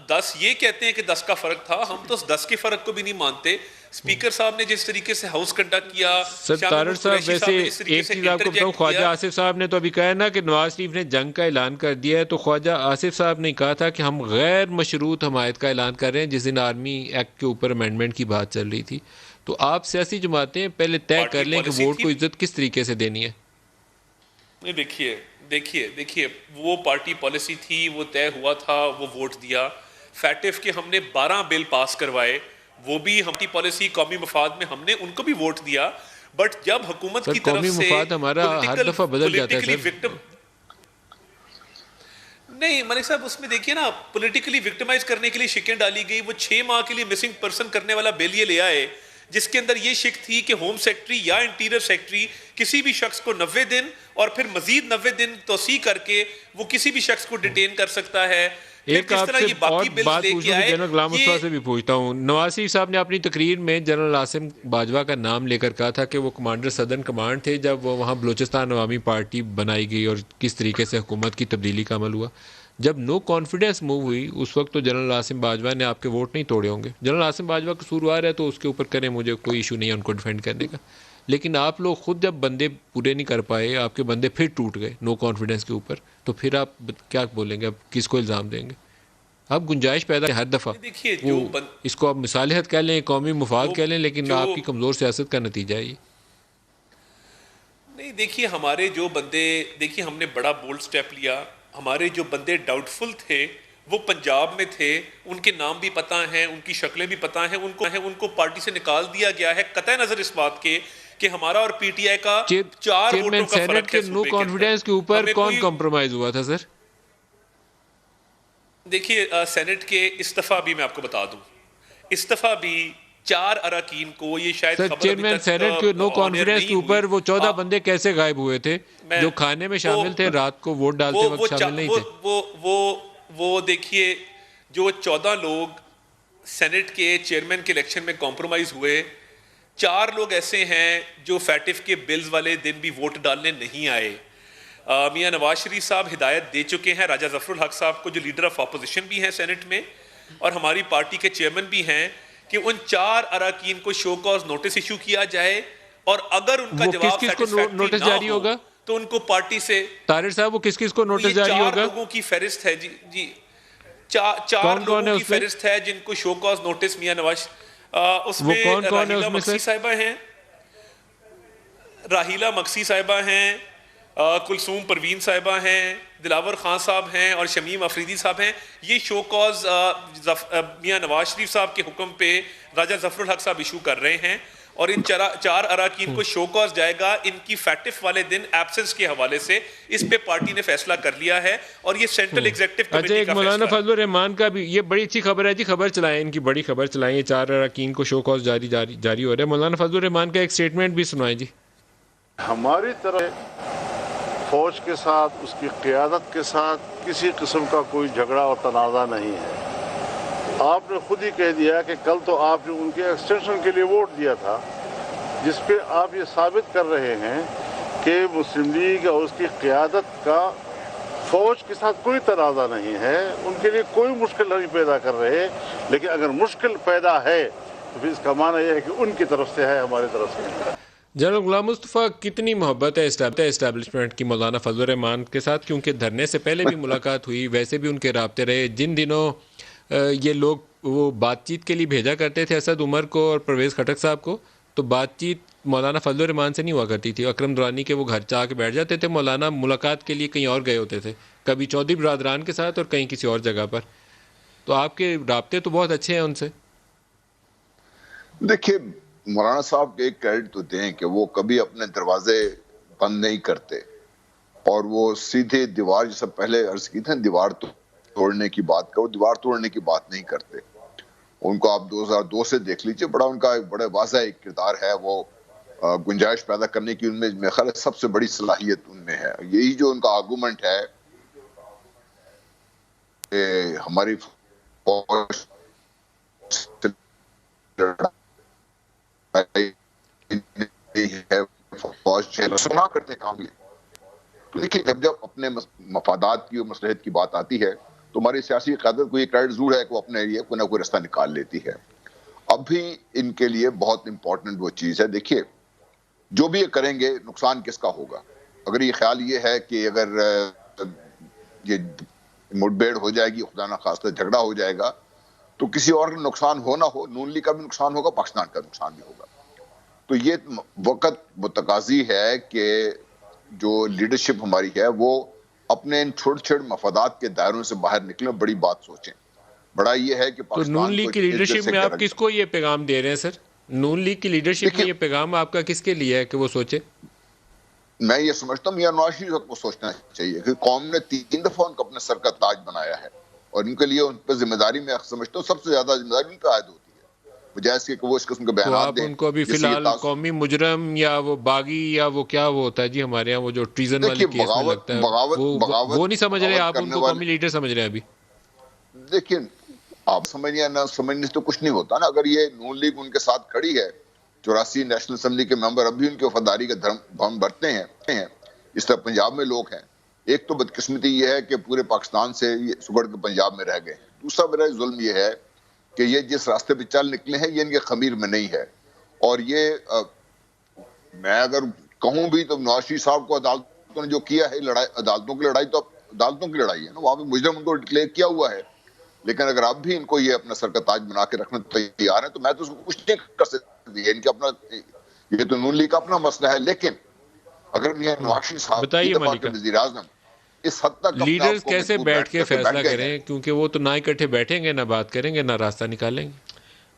10 یہ کہتے ہیں کہ 10 کا فرق تھا, ہم تو 10 کے فرق کو بھی نہیں مانتے. اسپیکر صاحب نے جس طریقے سے ہاؤس کنڈکٹ کیا. سر طاہر صاحب ویسے ایک چیز آپ کو بتاؤں, خواجہ آصف صاحب نے تو ابھی کہا ہے نا کہ نواز شریف نے جنگ کا اعلان کر دیا ہے, تو خواجہ آصف صاحب نے کہا تھا کہ ہم غیر مشروط حمایت کا اعلان کر رہے ہیں جس دن آرمی ایکٹ کے اوپر امینڈمنٹ کی بات چل رہی تھی. تو آپ سیاسی جماعتیں پہلے طے کر لیں کہ ووٹ کو عزت کس طریقے سے دینی ہے. دیکھیے وہ پارٹی پالیسی تھی, وہ طے ہوا تھا, وہ ووٹ دیا. فیٹف کے ہم نے 12 بل پاس کروائے, وہ بھی ہماری پالیسی قومی مفاد میں ہم نے ان کو بھی ووٹ دیا. بٹ جب حکومت کی طرف سے قومی مفاد ہمارا ہر دفعہ بدل جاتا ہے سر. نہیں ملک صاحب, اس میں دیکھیے نا, پولیٹیکلی وکٹمائز کرنے کے لیے شکیں ڈالی گئی. وہ 6 ماہ کے لیے مسنگ پرسن کرنے والا بل یہ لے آئے جس کے اندر یہ شک تھی کہ ہوم سیکٹری یا انٹیریئر سیکٹری کسی بھی شخص کو 90 دن اور پھر مزید 90 دن توسیع کر کے وہ کسی بھی شخص کو ڈیٹین کر سکتا ہے. ایک آپ سے اور بات پوچھوں کہ جنرل غلام مصطفیٰ سے بھی پوچھتا ہوں. نواز شریف صاحب نے اپنی تقریر میں جنرل عاصم باجوہ کا نام لے کر کہا تھا کہ وہ کمانڈر صدرن کمانڈ تھے جب وہ وہاں بلوچستان عوامی پارٹی بنائی گئی اور کس طریقے سے حکومت کی تبدیلی کا عمل ہوا. جب نو کانفیڈنس موو ہوئی اس وقت تو جنرل عاصم باجوہ نے آپ کے ووٹ نہیں توڑے ہوں گے. جنرل عاصم باجوہ قصوروار ہے تو اس کے اوپر کریں, مجھے کوئی ایشو نہیں ہے ان کو ڈیفینڈ کرنے کا. لیکن آپ لوگ خود جب بندے پورے نہیں کر پائے, آپ کے بندے پھر ٹوٹ گئے نو کانفیڈنس کے اوپر, تو پھر آپ کیا بولیں گے, اب کس کو الزام دیں گے؟ آپ گنجائش پیدا ہر دفعہ اس کو آپ مصالحت کہہ لیں, قومی مفاد کہہ لیں, لیکن آپ کی کمزور سیاست کا نتیجہ ہے یہ. نہیں دیکھیے ہمارے جو بندے, دیکھیے ہم نے بڑا بولڈ سٹیپ لیا. ہمارے جو بندے ڈاؤٹ فل تھے وہ پنجاب میں تھے, ان کے نام بھی پتہ ہیں, ان کی شکلیں بھی پتہ ہیں, ان کو پارٹی سے نکال دیا گیا ہے قطع نظر اس بات کے کہ ہمارا اور پی ٹی آئی کا 4 ووٹوں کا فرق ہے. نو کانفیڈنس کے اوپر کون کمپرومائز ہوا تھا سر؟ دیکھیے سینٹ کے استعفیٰ بھی میں آپ کو بتا دوں, استعفیٰ بھی 4 اراکین کو, یہ شاید سر چیئرمین سینٹ کے نو کانفیڈنس کے اوپر وہ 14 بندے کیسے غائب ہوئے تھے جو کھانے میں شامل تھے, رات کو ووٹ ڈالتے وقت شامل نہیں تھے؟ وہ دیکھیے جو 14 لوگ سینٹ کے چیئرمین کے الیکشن میں کمپرومائز ہوئے, 4 لوگ ایسے ہیں جو فیٹف کے بلز والے دن بھی ووٹ ڈالنے نہیں آئے. میاں نواز شریف صاحب ہدایت دے چکے ہیں راجہ ظفر الحق صاحب کو, جو لیڈر آف اپوزیشن بھی ہیں سینٹ میں اور ہماری پارٹی کے چیئرمین بھی ہیں, کہ ان 4 اراکین کو شو کاز نوٹس ایشو کیا جائے, اور اگر ان کا جواب نوٹس جاری ہوگا تو ان کو پارٹی سے. طاہر صاحب وہ کس کو نوٹس جاری ہوگا؟ 4 لوگوں کی فہرست ہے جی 4 لوگوں کی فہرست ہے جن کو show cause notice Mian Nawaz. اس میں راہیلہ مقصی صاحبہ ہیں, راہیلہ مقصی صاحبہ ہیں, کلثوم پروین صاحبہ ہیں, دلاور خان صاحب ہیں اور شمیم افریدی صاحب ہیں. یہ شو کاز میاں نواز شریف صاحب کے حکم پہ راجہ ظفر الحق صاحب ایشو کر رہے ہیں, اور ان 4 اراکین کو شو کاز جائے گا ان کی فیٹف والے دن ایبسنس کے حوالے سے. اس پہ پارٹی نے فیصلہ کر لیا ہے اور یہ سینٹرل ایگزیکٹو کمیٹی کا فیصلہ ہے. اچھا, مولانا فضل الرحمان کا بھی یہ بڑی اچھی خبر ہے جی, خبر چلائیں, ان کی بڑی خبر چلائیں, یہ 4 اراکین کو شو کاز جاری ہو رہا ہے. مولانا فضل الرحمان کا ایک سٹیٹمنٹ بھی سنائیں جی. ہماری طرح فوج کے ساتھ, اس کی قیادت کے ساتھ کسی قسم کا کوئی جھگڑا اور تنازع نہیں ہے. آپ نے خود ہی کہہ دیا کہ کل تو آپ نے ان کے ایکسٹینشن کے لیے ووٹ دیا تھا, جس پہ آپ یہ ثابت کر رہے ہیں کہ مسلم لیگ اور اس کی قیادت کا فوج کے ساتھ کوئی تنازع نہیں ہے, ان کے لیے کوئی مشکل نہیں پیدا کر رہے. لیکن اگر مشکل پیدا ہے تو پھر اس کا معنی یہ ہے کہ ان کی طرف سے ہے, ہماری طرف سے نہیں. جنرل غلام مصطفیٰ کتنی محبت ہے اسٹیبلشمنٹ کی مولانا فضل الرحمان کے ساتھ, کیونکہ دھرنے سے پہلے بھی ملاقات ہوئی, ویسے بھی ان کے رابطے رہے. جن دنوں یہ لوگ وہ بات چیت کے لیے بھیجا کرتے تھے اسد عمر کو اور پرویز خٹک صاحب کو, تو بات چیت مولانا فضل الرحمان سے نہیں ہوا کرتی تھی. اکرم درانی کے وہ گھر چاہ کے بیٹھ جاتے تھے, مولانا ملاقات کے لیے کہیں اور گئے ہوتے تھے, کبھی چودھری برادران کے ساتھ اور کہیں کسی اور جگہ پر. تو آپ کے رابطے تو بہت اچھے ہیں ان سے. دیکھیے مولانا صاحب کے ایک کریڈٹ تو دیں کہ وہ کبھی اپنے دروازے بند نہیں کرتے, اور وہ سیدھے دیوار, جیسا پہلے عرض کی تھی دیوار توڑنے کی بات کا, وہ دیوار توڑنے کی بات نہیں کرتے. ان کو آپ 2002 سے دیکھ لیجئے, بڑا ان کا بڑے واضح ایک کردار ہے, وہ گنجائش پیدا کرنے کی ان میں میرے خیال سب سے بڑی صلاحیت ان میں ہے. یہی جو ان کا آرگومنٹ ہے کہ ہماری فوج فوج سنا کرتے کام یہ. تو دیکھیے جب اپنے مفادات کی اور مصلحت کی بات آتی ہے تو ہماری سیاسی قیادت کو یہ کریڈٹ ضرور ہے کہ وہ اپنے لیے کوئی نہ کوئی راستہ نکال لیتی ہے. اب بھی ان کے لیے بہت امپورٹنٹ وہ چیز ہے, دیکھیے جو بھی یہ کریں گے نقصان کس کا ہوگا. اگر یہ خیال یہ ہے کہ اگر یہ مٹبھیڑ ہو جائے گی, خدا نخواستہ جھگڑا ہو جائے گا, تو کسی اور کا نقصان ہو نہ ہو, نون لیگ کا بھی نقصان ہوگا, پاکستان کا نقصان بھی ہوگا. تو یہ وقت متقاضی ہے کہ جو لیڈرشپ ہماری ہے وہ اپنے ان چھوٹے چھوٹے مفادات کے دائروں سے باہر نکلیں, بڑی بات سوچیں. بڑا یہ ہے کہ تو نون لیگ کی لیڈرشپ میں آپ کس کو یہ پیغام دے رہے ہیں سر؟ نون لیگ کی لیڈرشپ میں یہ پیغام آپ کا کس کے لیے ہے کہ وہ سوچے؟ میں یہ سمجھتا ہوں یا نواز شریف کو سوچنا چاہیے کہ قوم نے 3 دفعہ ان کو اپنے سر کا تاج بنایا ہے, اور ان کے لیے ان پہ ذمہ داری میں سمجھتا ہوں سب سے زیادہ ذمہ داری ان پہ عائد ہوتی ہے, بجائے اس کے کہ وہ اس قسم کے بیانات دیں. تو آپ ان کو ابھی فی الحال قومی مجرم یا وہ باغی یا وہ کیا وہ ہوتا ہے جی ہمارے یہاں وہ جو ٹریزن والے کیس میں لگتا ہے, وہ نہیں سمجھ رہے آپ ان کو قومی لیڈر سمجھ رہے ہیں ابھی؟ دیکھیں آپ سمجھنے نہ سمجھنے سے تو کچھ نہیں ہوتا نا. اگر یہ نون لیگ ان کے ساتھ کھڑی ہے, 84 نیشنل اسمبلی کے ممبر اب بھی ان کی وفاداری کا دھرم بھرتے ہیں, اس طرح پنجاب میں لوگ ہیں. ایک تو بدقسمتی یہ ہے کہ پورے پاکستان سے یہ سگڑ کے پنجاب میں رہ گئے. دوسرا میرا ظلم یہ ہے کہ یہ جس راستے پہ چل نکلے ہیں یہ ان کے خمیر میں نہیں ہے. اور یہ میں اگر کہوں بھی تو نواز شریف صاحب کو عدالتوں نے جو کیا ہے لڑائی, عدالتوں کی لڑائی تو عدالتوں کی لڑائی ہے نا, وہاں پہ مجرم ان کو ڈکلیئر کیا ہوا ہے. لیکن اگر آپ بھی ان کو یہ اپنا سر کا تاج بنا کے رکھنا تیار ہیں تو میں تو اس کو کچھ نہیں کر سکتی. ان کا اپنا یہ تو نون لیگ کا اپنا مسئلہ ہے. لیکن اگر یہ نواز شریف صاحب کی دفعہ کے وزیر اعظم اس حد تک لیڈرز کیسے بیٹھ کے فیصلہ کریں, کیونکہ وہ تو نہ اکٹھے بیٹھیں گے, نہ بات کریں گے, نہ راستہ نکالیں گے.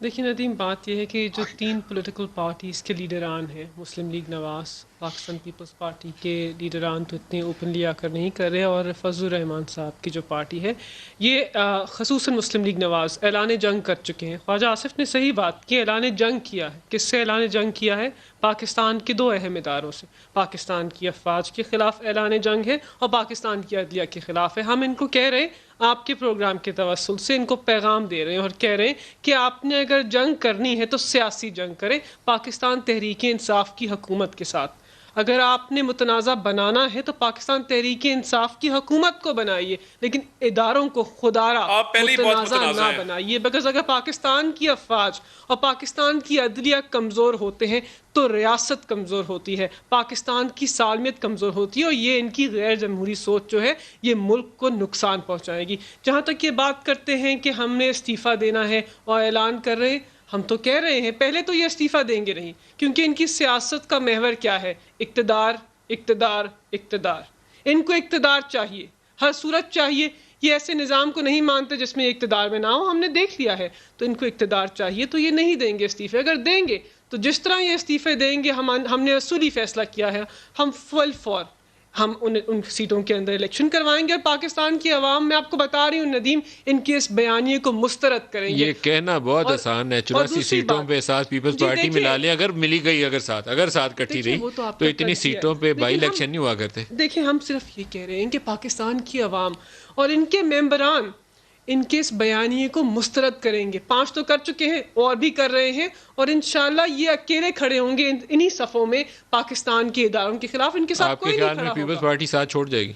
دیکھیں ندیم, بات یہ ہے کہ جو 3 پولیٹیکل پارٹیز کے لیڈران ہیں, مسلم لیگ نواز, پاکستان پیپلز پارٹی کے لیڈران تو اتنے اوپنلی آ کر نہیں کر رہے, اور فضل الرحمان صاحب کی جو پارٹی ہے یہ خصوصاً مسلم لیگ نواز اعلان جنگ کر چکے ہیں. خواجہ آصف نے صحیح بات کی, اعلان جنگ کیا ہے. کس سے اعلان جنگ کیا ہے؟ پاکستان کے 2 اہم اداروں سے. پاکستان کی افواج کے خلاف اعلان جنگ ہے اور پاکستان کی عدلیہ کے خلاف ہے. ہم ان کو کہہ رہے ہیں, آپ کے پروگرام کے توسل سے ان کو پیغام دے رہے ہیں اور کہہ رہے ہیں کہ آپ نے اگر جنگ کرنی ہے تو سیاسی جنگ کریں پاکستان تحریک انصاف کی حکومت کے ساتھ. اگر آپ نے متنازع بنانا ہے تو پاکستان تحریک انصاف کی حکومت کو بنائیے, لیکن اداروں کو خدارہ متنازع نہ بنائیے. بکاز اگر پاکستان کی افواج اور پاکستان کی عدلیہ کمزور ہوتے ہیں تو ریاست کمزور ہوتی ہے, پاکستان کی سالمیت کمزور ہوتی ہے, اور یہ ان کی غیر جمہوری سوچ جو ہے یہ ملک کو نقصان پہنچائے گی. جہاں تک یہ بات کرتے ہیں کہ ہم نے استعفیٰ دینا ہے اور اعلان کر رہے ہیں, ہم تو کہہ رہے ہیں پہلے تو یہ استعفیٰ دیں گے نہیں, کیونکہ ان کی سیاست کا محور کیا ہے؟ اقتدار, اقتدار, اقتدار. ان کو اقتدار چاہیے, ہر صورت چاہیے. یہ ایسے نظام کو نہیں مانتے جس میں اقتدار میں نہ ہو, ہم نے دیکھ لیا ہے. تو ان کو اقتدار چاہیے, تو یہ نہیں دیں گے استعفے. اگر دیں گے تو جس طرح یہ استعفے دیں گے, ہم نے اصولی فیصلہ کیا ہے, ہم فل فور ہم ان سیٹوں کے اندر الیکشن کروائیں گے, اور پاکستان کی عوام, میں آپ کو بتا رہی ہوں ندیم, ان کے اس بیانیے کو مسترد کریں گے. یہ کہنا بہت آسان ہے, 84 سیٹوں پہ ساتھ پیپلز پارٹی ملا لیں, اگر ملی گئی, اگر ساتھ کٹھی رہی تو اتنی سیٹوں پہ بائی الیکشن نہیں ہوا کرتے. دیکھیں ہم صرف یہ کہہ رہے ہیں کہ پاکستان کی عوام اور ان کے ممبران ان کے اس بیانیے کو مسترد کریں گے. 5 تو کر چکے ہیں, اور بھی کر رہے ہیں, اور انشاءاللہ یہ اکیلے کھڑے ہوں گے انہی صفوں میں پاکستان کے اداروں کے خلاف. ان کے ساتھ کوئی نہیں کھڑا ہوگا. پیپلز پارٹی ساتھ چھوڑ جائے گی.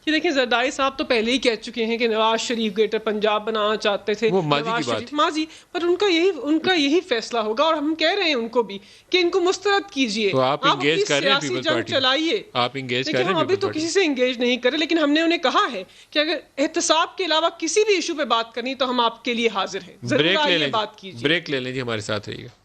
یہ دیکھیں زرداری صاحب تو پہلے ہی کہہ چکے ہیں کہ نواز شریف گریٹر پنجاب بنانا چاہتے تھے. وہ ماضی کی بات, ماضی پر ان کا یہی فیصلہ ہوگا, اور ہم کہہ رہے ہیں ان کو بھی کہ ان کو مسترد کیجئے. تو آپ انگیج کر رہے ہیں پیپلز پارٹی, چلائیے. آپ انگیج کر رہے ہیں. ہم ابھی تو کسی سے انگیج نہیں کر رہے, لیکن ہم نے انہیں کہا ہے کہ اگر احتساب کے علاوہ کسی بھی ایشو پہ بات کرنی تو ہم آپ کے لیے حاضر ہیں. ضرور آئیے بات کیجیے. بریک لے لیں جی, ہمارے ساتھ رہیے گا.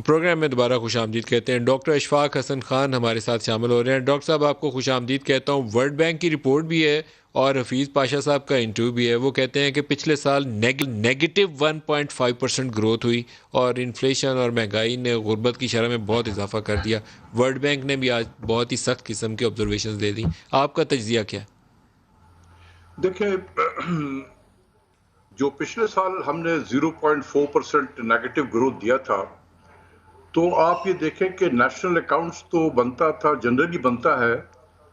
پروگرام میں دوبارہ خوش آمدید کہتے ہیں. ڈاکٹر اشفاق حسن خان ہمارے ساتھ شامل ہو رہے ہیں. ڈاکٹر صاحب آپ کو خوش آمدید کہتا ہوں. ورلڈ بینک کی رپورٹ بھی ہے اور حفیظ پاشا صاحب کا انٹرویو بھی ہے. وہ کہتے ہیں کہ پچھلے سال نیگیٹو 1.5% گروتھ ہوئی, اور انفلیشن اور مہنگائی نے غربت کی شرح میں بہت اضافہ کر دیا. ورلڈ بینک نے بھی آج بہت ہی سخت قسم کے آبزرویشنز دے دی. آپ کا تجزیہ کیا؟ دیکھیں, جو پچھلے سال ہم نے 0.4% نیگیٹو گروتھ دیا تھا, تو آپ یہ دیکھیں کہ نیشنل اکاؤنٹس تو بنتا تھا, جنرلی بنتا ہے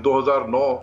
2009,